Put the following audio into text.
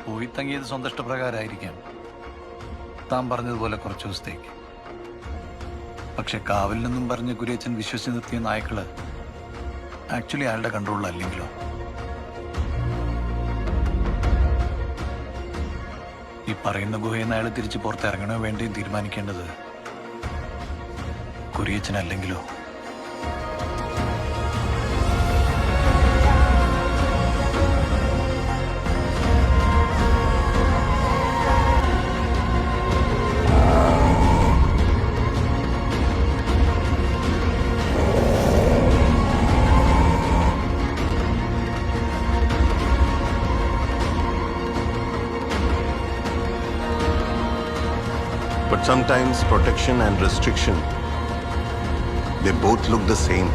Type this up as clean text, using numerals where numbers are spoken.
പോയി തങ്ങിയത് സ്വന്തം ഇഷ്ടപ്രകാരമായിരിക്കാം, താൻ പറഞ്ഞതുപോലെ കുറച്ചു ദിവസത്തേക്ക്. പക്ഷെ കാവൽ നിന്നും പറഞ്ഞ് കുര്യച്ചൻ വിശ്വസിച്ച് നിർത്തിയ നായ്ക്കള് ആക്ച്വലി അയാളുടെ കൺട്രോളിലല്ലെങ്കിലോ? ഈ പറയുന്ന ഗുഹയിൽ നിന്ന് അയാൾ തിരിച്ച് പുറത്തിറങ്ങണോ വേണ്ടിയും തീരുമാനിക്കേണ്ടത് കുര്യച്ചനല്ലെങ്കിലോ? But sometimes protection and restriction, they both look the same.